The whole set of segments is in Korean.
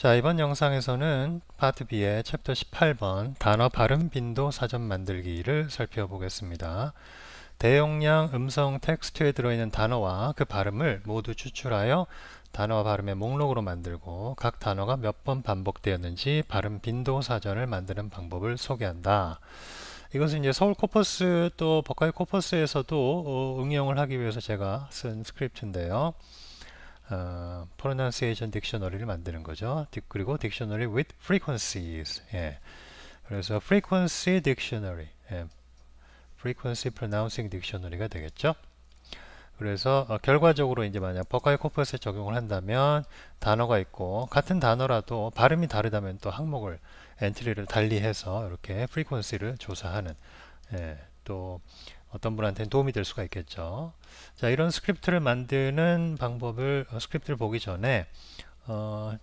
자, 이번 영상에서는 파트 B의 챕터 18번 단어 발음 빈도 사전 만들기를 살펴보겠습니다. 대용량 음성 텍스트에 들어있는 단어와 그 발음을 모두 추출하여 단어와 발음의 목록으로 만들고 각 단어가 몇 번 반복되었는지 발음 빈도 사전을 만드는 방법을 소개한다. 이것은 이제 서울 코퍼스 또 버카이 코퍼스에서도 응용을 하기 위해서 제가 쓴 스크립트인데요. pronunciation 딕셔너리를 만드는 거죠. 그리고 딕셔너리 with frequencies. 예. 그래서 frequency dictionary, 예. frequency pronouncing dictionary가 되겠죠. 그래서 결과적으로 이제 만약 버카이 코퍼스에 적용을 한다면 단어가 있고 같은 단어라도 발음이 다르다면 또 항목을 엔트리를 달리해서 이렇게 frequency를 조사하는, 예. 또 어떤 분한테는 도움이 될 수가 있겠죠. 자, 이런 스크립트를 만드는 방법을 스크립트를 보기 전에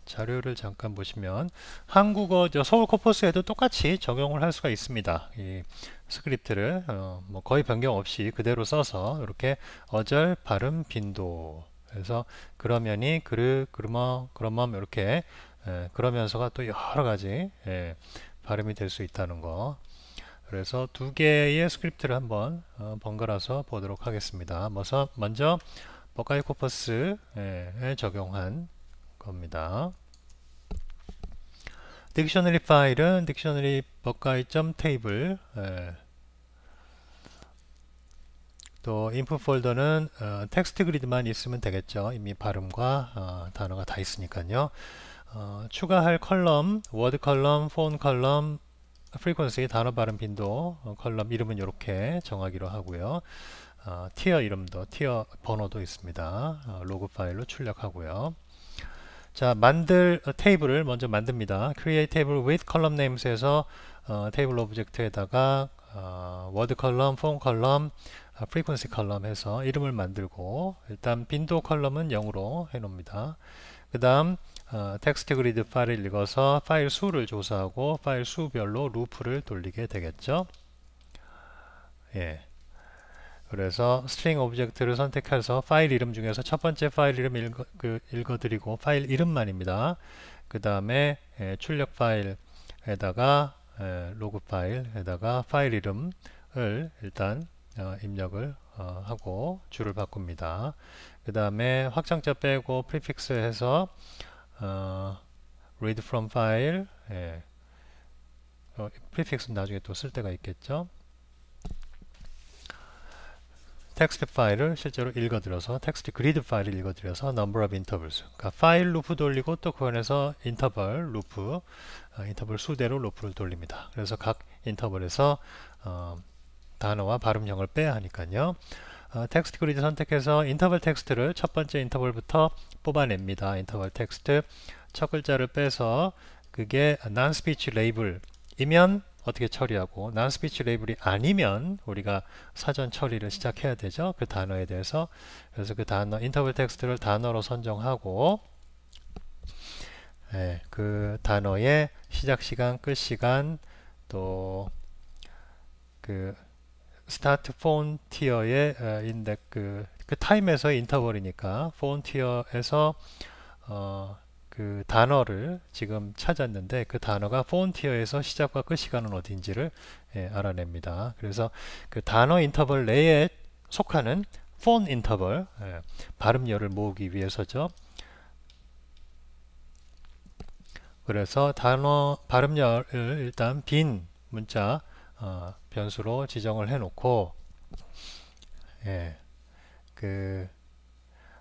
자료를 잠깐 보시면 한국어 서울 코퍼스에도 똑같이 적용을 할 수가 있습니다. 이 스크립트를 뭐 거의 변경 없이 그대로 써서 이렇게 어절 발음 빈도 그래서 그러면이 그러멈 이렇게 그러면서가 또 여러 가지 발음이 될 수 있다는 거. 그래서 두 개의 스크립트를 한번 번갈아서 보도록 하겠습니다. 먼저 버카이 코퍼스에 적용한 겁니다. 딕셔너리 파일은 딕셔너리 버카이.table, 또 인풋 폴더는 텍스트 그리드만 있으면 되겠죠. 이미 발음과 단어가 다 있으니까요. 추가할 컬럼, 워드 컬럼, 폰 컬럼, frequency 단어 발음 빈도 컬럼 이름은 이렇게 정하기로 하고요. 티어 이름도 티어 번호도 있습니다. 로그 파일로 출력하고요. 자, 만들 테이블을 먼저 만듭니다. create table with column names에서 테이블 오브젝트에다가 word 컬럼, phone 컬럼, frequency 컬럼 해서 이름을 만들고 일단 빈도 컬럼은 0으로 해 놓습니다. 그 다음 텍스트 그리드 파일을 읽어서 파일 수를 조사하고 파일 수별로 루프를 돌리게 되겠죠. 예. 그래서 스트링 오브젝트를 선택해서 파일 이름 중에서 첫 번째 파일 이름 읽어드리고 파일 이름만입니다. 그 다음에 출력 파일에다가 로그 파일에다가 파일 이름을 일단 입력을 하고 줄을 바꿉니다. 그 다음에 확장자 빼고 프리픽스 해서 read from file, 프리픽스는 나중에 또 쓸 때가 있겠죠. 텍스트 파일을 실제로 읽어들여서 텍스트 그리드 파일을 읽어들여서 number of intervals, 그러니까 파일 루프 돌리고 또 그 안에서 인터벌 루프, 인터벌 수대로 루프를 돌립니다. 그래서 각 인터벌에서 단어와 발음형을 빼야 하니까요. 텍스트 그리드 선택해서 인터벌 텍스트를 첫 번째 인터벌부터 뽑아냅니다. 인터벌 텍스트 첫 글자를 빼서 그게 non-speech label이면 어떻게 처리하고 non-speech label이 아니면 우리가 사전 처리를 시작해야 되죠. 그 단어에 대해서. 그래서 그 단어 인터벌 텍스트를 단어로 선정하고 그 단어의 시작 시간, 끝 시간, 또 그 스타트 폰 티어의 인덱 그 타임에서 인터벌이니까 폰 티어에서 그 단어를 지금 찾았는데 그 단어가 폰 티어에서 시작과 끝 시간은 어딘지를 알아냅니다. 그래서 그 단어 인터벌 내에 속하는 폰 인터벌, 발음열을 모으기 위해서죠. 그래서 단어 발음열을 일단 빈 문자 변수로 지정을 해 놓고 그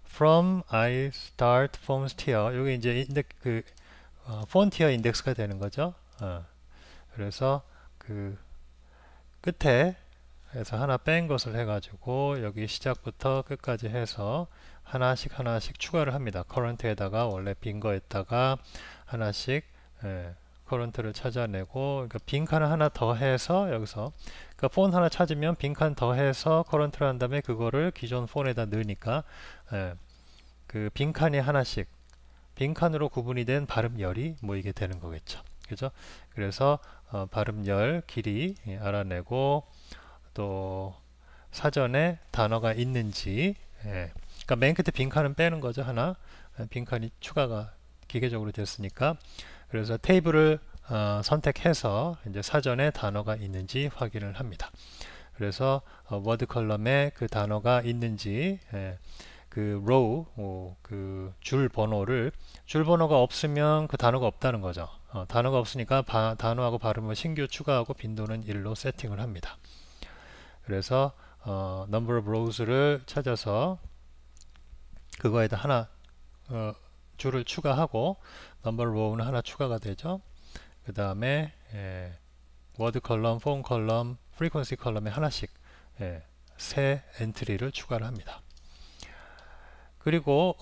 from I start from tier 여기 이제 폰 티어 인덱스가 되는 거죠. 그래서 그 끝에 해서 하나 뺀 것을 해가지고 여기 시작부터 끝까지 해서 하나씩 추가를 합니다. current에다가 원래 빈 거에다가 하나씩 current를 찾아내고 그러니까 빈칸을 하나 더 해서 여기서 그러니까 폰 하나 찾으면 빈칸 더 해서 current를 한 다음에 그거를 기존 폰에다 넣으니까 그 빈칸이 하나씩 빈칸으로 구분이 된 발음열이 모이게 되는 거겠죠. 그죠? 그래서 발음열 길이 알아내고 또 사전에 단어가 있는지 그러니까 맨 끝에 빈칸은 빼는 거죠. 하나 빈칸이 추가가 기계적으로 됐으니까. 그래서 테이블을 선택해서 이제 사전에 단어가 있는지 확인을 합니다. 그래서 워드 컬럼에 그 단어가 있는지 그 row 그 줄 번호가 없으면 그 단어가 없다는 거죠. 단어가 없으니까 단어하고 발음을 신규 추가하고 빈도는 1로 세팅을 합니다. 그래서 number of rows를 찾아서 그거에다 하나 줄을 추가하고 number of row는 하나 추가가 되죠. 그 다음에 word 컬럼, phone 컬럼, frequency 컬럼에 하나씩 새 엔트리를 추가를 합니다. 그리고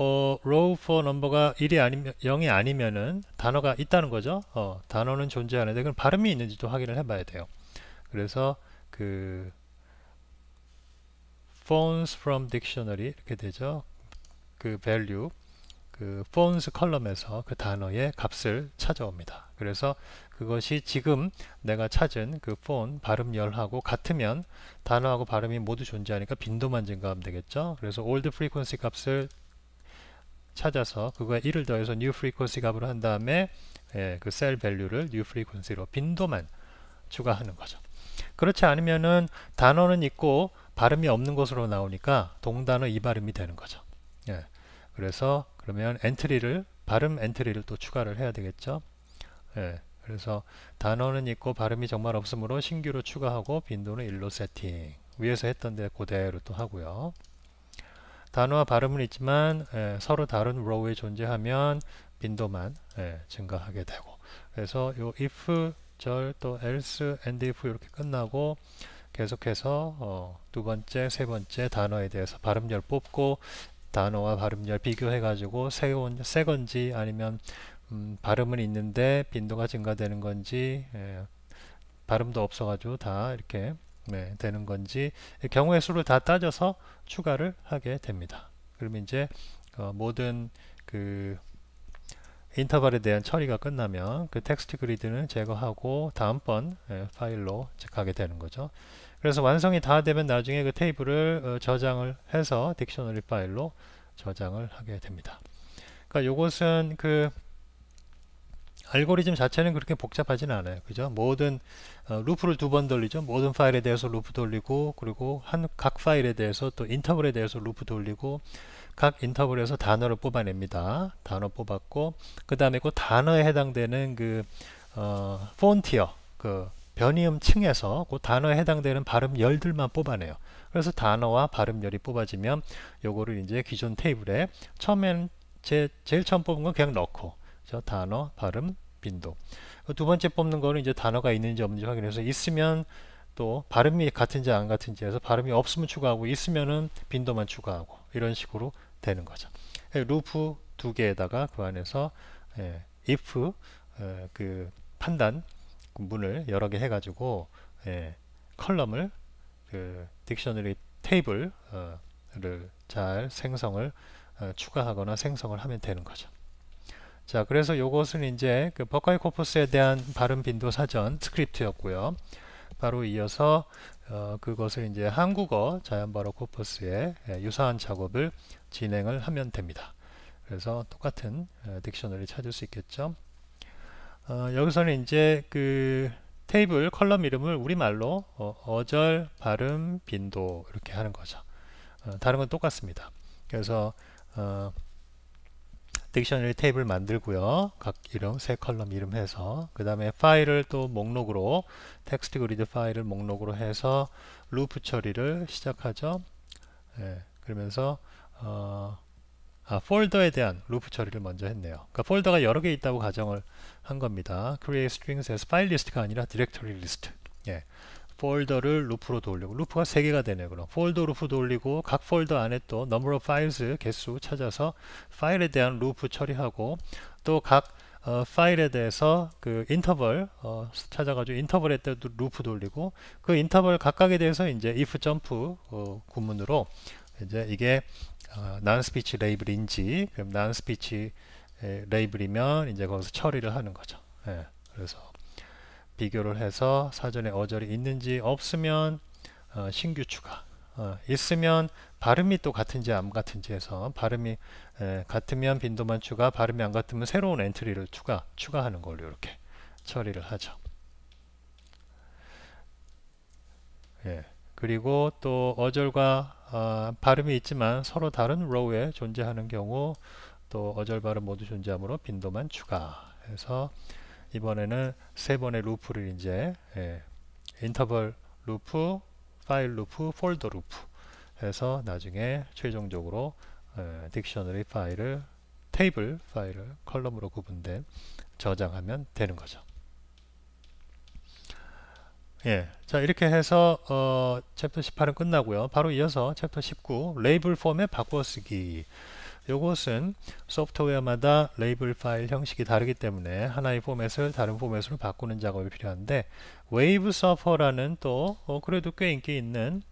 row for number가 1이 아니면 0이 아니면은 단어가 있다는 거죠. 단어는 존재하는데 그럼 발음이 있는지도 확인을 해봐야 돼요. 그래서 그 phones from dictionary 이렇게 되죠. 그 value 그 phones 컬럼에서 그 단어의 값을 찾아옵니다. 그래서 그것이 지금 내가 찾은 그 phone 발음열하고 같으면 단어하고 발음이 모두 존재하니까 빈도만 증가하면 되겠죠. 그래서 old frequency 값을 찾아서 그거에 1을 더해서 new frequency 값으로 한 다음에 그 cell value를 new frequency로 빈도만 추가하는 거죠. 그렇지 않으면은 단어는 있고 발음이 없는 것으로 나오니까 동단어 이발음이 되는 거죠. 그래서 그러면 엔트리를 발음 엔트리를 또 추가를 해야 되겠죠. 그래서 단어는 있고 발음이 정말 없으므로 신규로 추가하고 빈도는 1로 세팅. 위에서 했던 데 그대로 또 하고요. 단어와 발음은 있지만 서로 다른 row에 존재하면 빈도만 증가하게 되고. 그래서 요 if 절 또 else and if 이렇게 끝나고 계속해서 두 번째, 세 번째 단어에 대해서 발음열 뽑고 단어와 발음열 비교해 가지고 새 건지 아니면 발음은 있는데 빈도가 증가되는 건지 발음도 없어 가지고 다 이렇게 되는 건지 경우의 수를 다 따져서 추가를 하게 됩니다. 그러면 이제 모든 그 인터벌에 대한 처리가 끝나면 그 텍스트 그리드는 제거하고 다음번 파일로 가게 되는 거죠. 그래서 완성이 다 되면 나중에 그 테이블을 저장을 해서 딕셔너리 파일로 저장을 하게 됩니다. 그러니까 요것은 그 알고리즘 자체는 그렇게 복잡하지는 않아요. 그죠? 모든 루프를 두 번 돌리죠. 모든 파일에 대해서 루프 돌리고 그리고 각 파일에 대해서 또 인터벌에 대해서 루프 돌리고 각 인터벌에서 단어를 뽑아냅니다. 단어 뽑았고 그 다음에 그 단어에 해당되는 그 폰티어 그 변이음 층에서 그 단어에 해당되는 발음열들만 뽑아내요. 그래서 단어와 발음열이 뽑아지면 요거를 이제 기존 테이블에 처음엔 제일 처음 뽑은 건 그냥 넣고 단어, 발음, 빈도. 두 번째 뽑는 거는 이제 단어가 있는지 없는지 확인해서 있으면 또 발음이 같은지 안 같은지 해서 발음이 없으면 추가하고 있으면은 빈도만 추가하고 이런 식으로 되는 거죠. 루프 두 개에다가 그 안에서 if 그 판단 문을 여러 개 해가지고 컬럼을 그 딕셔너리 테이블을 잘 생성을 추가하거나 생성을 하면 되는 거죠. 자, 그래서 요것은 이제 그 버카이 코퍼스에 대한 발음 빈도 사전 스크립트였고요. 바로 이어서 그것을 이제 한국어 자연발어 코퍼스에 유사한 작업을 진행을 하면 됩니다. 그래서 똑같은 딕셔너리 찾을 수 있겠죠. 여기서는 이제 그 테이블 컬럼 이름을 우리말로 어절, 발음, 빈도 이렇게 하는 거죠. 다른 건 똑같습니다. 그래서 딕셔너리 테이블 만들고요. 각 이름, 새 컬럼 이름 해서 그 다음에 파일을 또 목록으로 텍스트 그리드 파일을 목록으로 해서 루프 처리를 시작하죠. 그러면서 폴더에 대한 루프 처리를 먼저 했네요. 그러니까 폴더가 여러 개 있다고 가정을 한 겁니다. create strings as file list가 아니라 directory list. 폴더를 루프로 돌리고 루프가 3개가 되네요. 그럼 폴더 루프 돌리고 각 폴더 안에 또 number of files 개수 찾아서 파일에 대한 루프 처리하고 또 각 파일에 대해서 그 인터벌 찾아가지고 인터벌에 때도 루프 돌리고 그 인터벌 각각에 대해서 이제 if 점프 구문으로 이제 이게 non-speech 레이블인지 그럼 non-speech 레이블이면 이제 거기서 처리를 하는 거죠. 그래서 비교를 해서 사전에 어절이 있는지 없으면 신규 추가 있으면 발음이 또 같은지 안 같은지 해서 발음이 같으면 빈도만 추가, 발음이 안 같으면 새로운 엔트리를 추가하는 걸로 이렇게 처리를 하죠. 예. 그리고 또 어절과 발음이 있지만 서로 다른 row에 존재하는 경우 또 어절 발음 모두 존재하므로 빈도만 추가해서 이번에는 세 번의 루프를 이제 인터벌 루프, 파일 루프, 폴더 루프 해서 나중에 최종적으로 딕셔너리 파일을 테이블 파일을 컬럼으로 구분된 저장하면 되는 거죠. 예, 자 이렇게 해서 챕터 18은 끝나고요. 바로 이어서 챕터 19 레이블 폼의 바꿔쓰기. 요것은 소프트웨어마다 레이블 파일 형식이 다르기 때문에 하나의 포맷을 다른 포맷으로 바꾸는 작업이 필요한데 웨이브 서퍼라는 또 그래도 꽤 인기 있는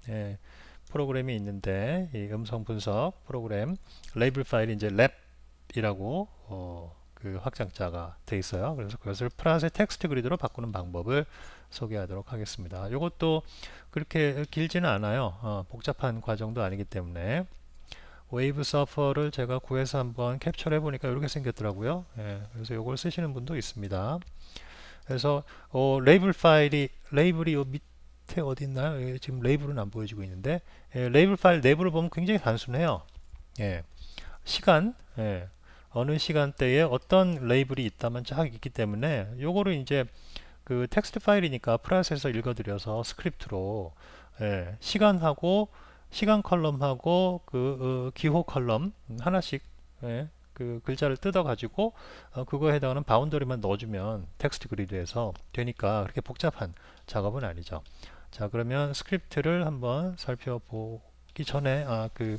프로그램이 있는데 이 음성 분석 프로그램 레이블 파일이 이제 랩이라고 그 확장자가 돼 있어요. 그래서 그것을 프랑스의 텍스트 그리드로 바꾸는 방법을 소개하도록 하겠습니다. 이것도 그렇게 길지는 않아요. 복잡한 과정도 아니기 때문에 웨이브 서퍼를 제가 구해서 한번 캡처를 해보니까 이렇게 생겼더라고요. 그래서 이걸 쓰시는 분도 있습니다. 그래서 레이블 파일이 레이블이 요 밑에 어디 있나요? 지금 레이블은 안 보여지고 있는데 레이블 파일 내부를 보면 굉장히 단순해요. 시간, 어느 시간대에 어떤 레이블이 있다면 쫙 있기 때문에 요거를 이제 그 텍스트 파일이니까 프라이스에서 읽어드려서 스크립트로 시간하고 시간 컬럼하고 그 기호 컬럼 하나씩 그 글자를 뜯어 가지고 그거에 해당하는 바운더리만 넣어주면 텍스트 그리드에서 되니까 그렇게 복잡한 작업은 아니죠. 자 그러면 스크립트를 한번 살펴보기 전에 그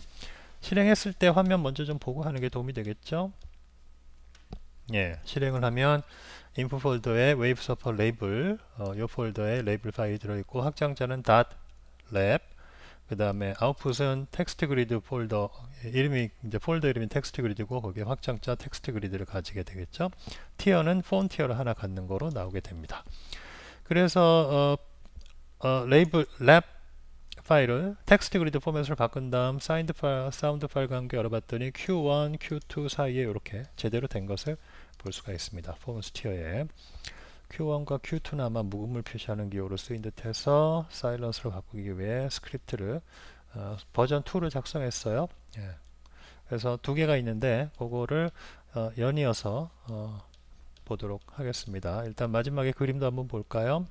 실행했을 때 화면 먼저 좀 보고 하는 게 도움이 되겠죠. 실행을 하면 인풋 폴더에 웨이브 서퍼 레이블 이 폴더에 레이블 파일이 들어있고 확장자는 .lab 그 다음에 아웃풋은 텍스트 그리드 폴더 이름이 이제 폴더 이름이 텍스트 그리드고 거기에 확장자 텍스트 그리드를 가지게 되겠죠. 티어는 폰 티어를 하나 갖는 거로 나오게 됩니다. 그래서 레이블 랩 파일을 텍스트 그리드 포맷으로 바꾼 다음 사운드 파일과 함께 열어봤더니 Q1, Q2 사이에 이렇게 제대로 된 것을 볼 수가 있습니다. 포먼스 티어에 Q1과 Q2는 아마 묵음을 표시하는 기호로 쓰인 듯해서 사일런스로 바꾸기 위해 스크립트를 버전 2를 작성했어요. 그래서 두 개가 있는데 그거를 연이어서 보도록 하겠습니다. 일단 마지막에 그림도 한번 볼까요?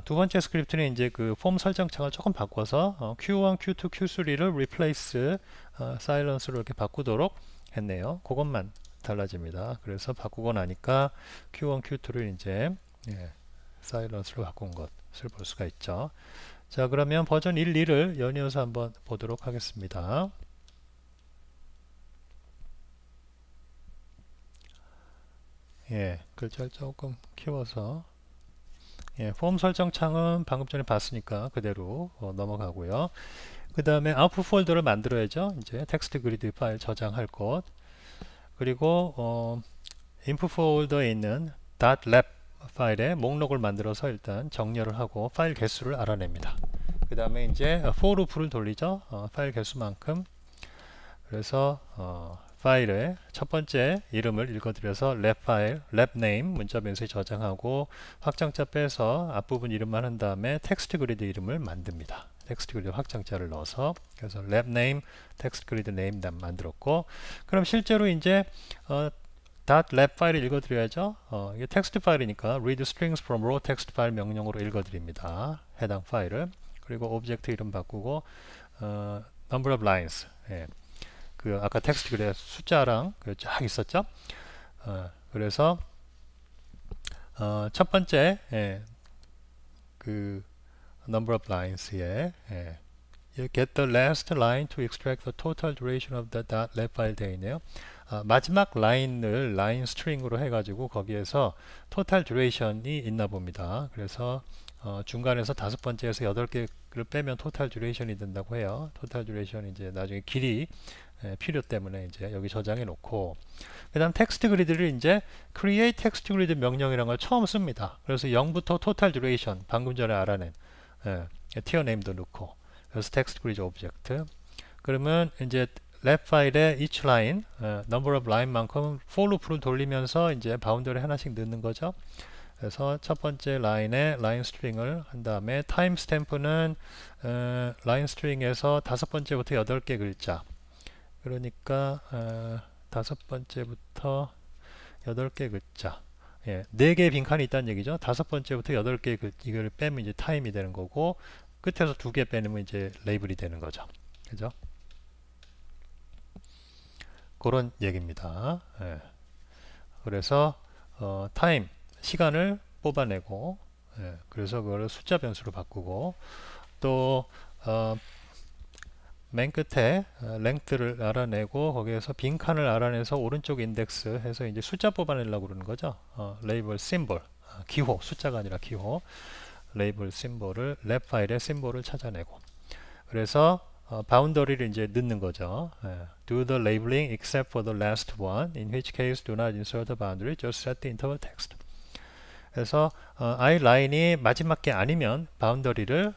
두 번째 스크립트는 이제 그 폼 설정 창을 조금 바꿔서 Q1, Q2, Q3를 replace silence로 이렇게 바꾸도록 했네요. 그것만 달라집니다. 그래서 바꾸고 나니까 Q1, Q2를 이제 silence로 바꾼 것을 볼 수가 있죠. 자 그러면 버전 1, 2를 연이어서 한번 보도록 하겠습니다. 글자를 조금 키워서 폼 설정 창은 방금 전에 봤으니까 그대로 넘어가고요. 그 다음에 아웃풋 폴더를 만들어야죠. 이제 텍스트 그리드 파일 저장할 것. 그리고 인풋 폴더에 있는 .lab 파일에 목록을 만들어서 일단 정렬을 하고 파일 개수를 알아냅니다. 그 다음에 이제 for loop를 돌리죠. 파일 개수만큼. 그래서 파일의 첫 번째 이름을 읽어드려서 lab 파일, lab name 문자 변수에 저장하고 확장자 빼서 앞부분 이름만 한 다음에 텍스트 그리드 이름을 만듭니다. 텍스트 그리드 확장자를 넣어서 그래서 lab name, 텍스트 그리드 name 만들었고 그럼 실제로 이제 .lab 파일을 읽어드려야죠. 이게 텍스트 파일이니까 read strings from raw text 파일 명령으로 읽어드립니다. 해당 파일을 그리고 오브젝트 이름 바꾸고 number of lines 그 아까 텍스트 그래 숫자랑 쫙 있었죠. 그래서 첫 번째 그 number of lines에 get the last line to extract the total duration of the .lab file 되어 있네요. 마지막 라인을 라인 스트링으로 해가지고 거기에서 total duration이 있나 봅니다. 그래서 중간에서 다섯 번째에서 8개를 빼면 total duration이 된다고 해요. total duration 이제 나중에 길이 필요 때문에 이제 여기 저장해 놓고 그 다음 텍스트 그리드를 이제 create text grid 명령이라는 걸 처음 씁니다. 그래서 0부터 total duration 방금 전에 알아낸 티어 네임도 넣고 그래서 text grid object. 그러면 이제 랩 파일의 each line, number of line만큼 for loop를 돌리면서 이제 바운더리 하나씩 넣는 거죠. 그래서 첫 번째 라인에 line string을 한 다음에 타임 스탬프는 line string에서 다섯 번째부터 8개 글자. 그러니까 다섯 번째부터 8개 글자. 예, 4개의 빈칸이 있다는 얘기죠. 다섯 번째부터 8개 이걸 빼면 이제 타임이 되는 거고 끝에서 2개 빼면 이제 레이블이 되는 거죠. 그죠? 그런 얘기입니다. 예. 그래서 타임 시간을 뽑아내고 그래서 그걸 숫자 변수로 바꾸고 또 맨 끝에 length를 알아내고 거기에서 빈칸을 알아내서 오른쪽 인덱스 해서 이제 숫자 뽑아내려고 그러는 거죠. 레이블 심볼 기호 숫자가 아니라 기호 레이블 심볼을 랩 파일의 심볼을 찾아내고 그래서 바운더리를 이제 넣는 거죠. Do the labeling except for the last one, in which case do not insert the boundary, just set the interval text. 그래서 i 라인이 마지막 게 아니면 바운더리를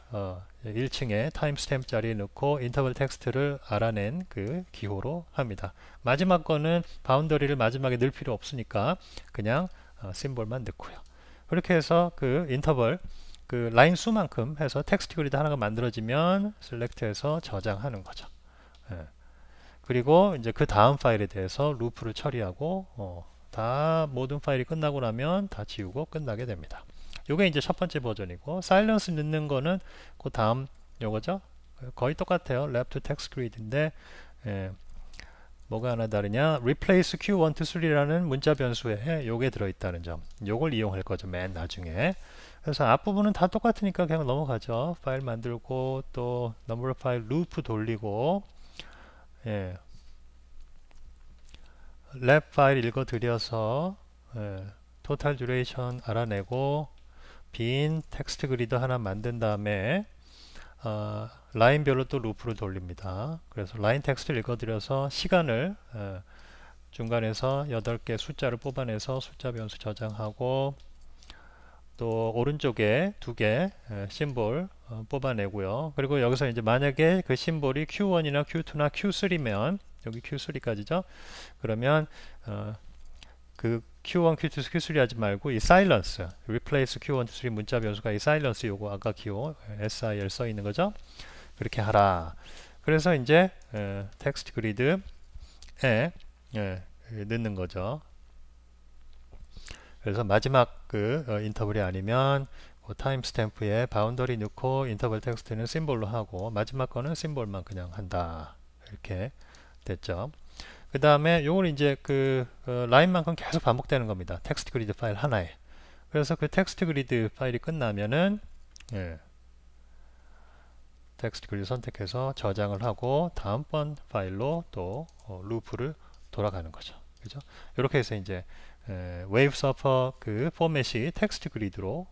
1층에 타임스탬프 자리에 넣고 인터벌 텍스트를 알아낸 그 기호로 합니다. 마지막 거는 바운더리를 마지막에 넣을 필요 없으니까 그냥 심볼만 넣고요. 그렇게 해서 그 인터벌 그 라인 수만큼 해서 텍스트 그리드 하나가 만들어지면 셀렉트해서 저장하는 거죠. 그리고 이제 그 다음 파일에 대해서 루프를 처리하고 다 모든 파일이 끝나고 나면 다 지우고 끝나게 됩니다. 요게 이제 첫 번째 버전이고 사일런스 넣는 거는 그 다음 요거죠. 거의 똑같아요. left text grid인데 뭐가 하나 다르냐? replace q1 to 3라는 문자 변수에 요게 들어있다는 점. 요걸 이용할 거죠. 맨 나중에. 그래서 앞부분은 다 똑같으니까 그냥 넘어가죠. 파일 만들고 또 number of file 루프 돌리고 랩 파일 읽어드려서 토탈 듀레이션 알아내고 빈 텍스트 그리드 하나 만든 다음에 라인별로 또 루프를 돌립니다. 그래서 라인 텍스트를 읽어드려서 시간을 중간에서 8개 숫자를 뽑아내서 숫자 변수 저장하고 또 오른쪽에 2개 심볼 뽑아내고요. 그리고 여기서 이제 만약에 그 심볼이 Q1이나 Q2나 Q3면 여기 Q3까지죠. 그러면 그 Q1, Q2, Q3 하지 말고 이 silence, replace Q1, Q3 문자 변수가 이 silence 요거 아까 기호 SIL 써 있는 거죠. 그렇게 하라. 그래서 이제 텍스트 그리드에 넣는 거죠. 그래서 마지막 그 인터벌이 아니면 그 타임 스탬프에 바운더리 넣고 인터벌 텍스트는 심볼로 하고 마지막 거는 심볼만 그냥 한다. 이렇게 됐죠. 그 다음에 요걸 이제 그 라인만큼 계속 반복되는 겁니다. 텍스트 그리드 파일 하나에. 그래서 그 텍스트 그리드 파일이 끝나면은 텍스트 그리드 선택해서 저장을 하고 다음번 파일로 또 루프를 돌아가는 거죠. 그죠? 이렇게 해서 이제 웨이브 서퍼 그 포맷이 텍스트 그리드로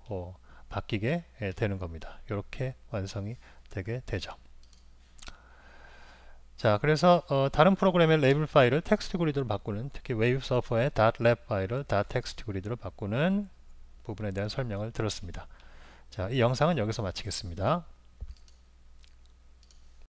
바뀌게 되는 겁니다. 이렇게 완성이 되게 되죠. 자, 그래서 다른 프로그램의 레이블 파일을 텍스트 그리드로 바꾸는 특히 웨이브 서퍼의 .lab 파일을 .text 그리드로 바꾸는 부분에 대한 설명을 들었습니다. 자, 이 영상은 여기서 마치겠습니다.